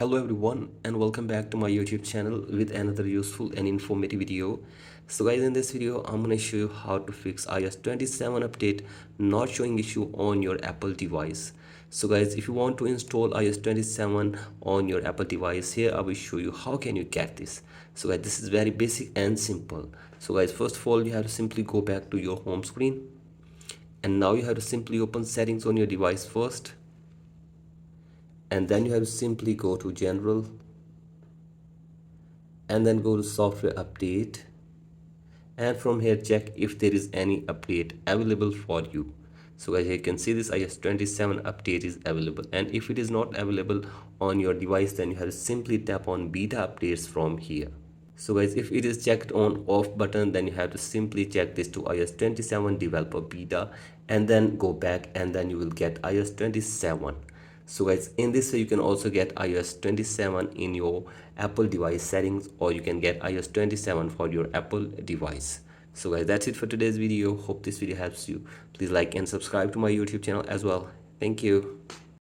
Hello everyone and welcome back to my YouTube channel with another useful and informative video. So guys, in this video I'm going to show you how to fix iOS 27 update not showing issue on your Apple device. So guys, if you want to install iOS 27 on your Apple device, here I will show you how can you get this. So guys, this is very basic and simple. So guys, first of all you have to simply go back to your home screen, and now you have to simply open settings on your device first, and then you have to simply go to general and then go to software update, and from here check if there is any update available for you. So as you can see, this iOS 27 update is available, and if it is not available on your device, then you have to simply tap on beta updates from here. So guys, if it is checked on off button, then you have to simply check this to iOS 27 developer beta and then go back, and then you will get iOS 27. So guys, in this way you can also get iOS 27 in your Apple device settings, or you can get iOS 27 for your Apple device. So guys, that's it for today's video. Hope this video helps you. Please like and subscribe to my YouTube channel as well. Thank you.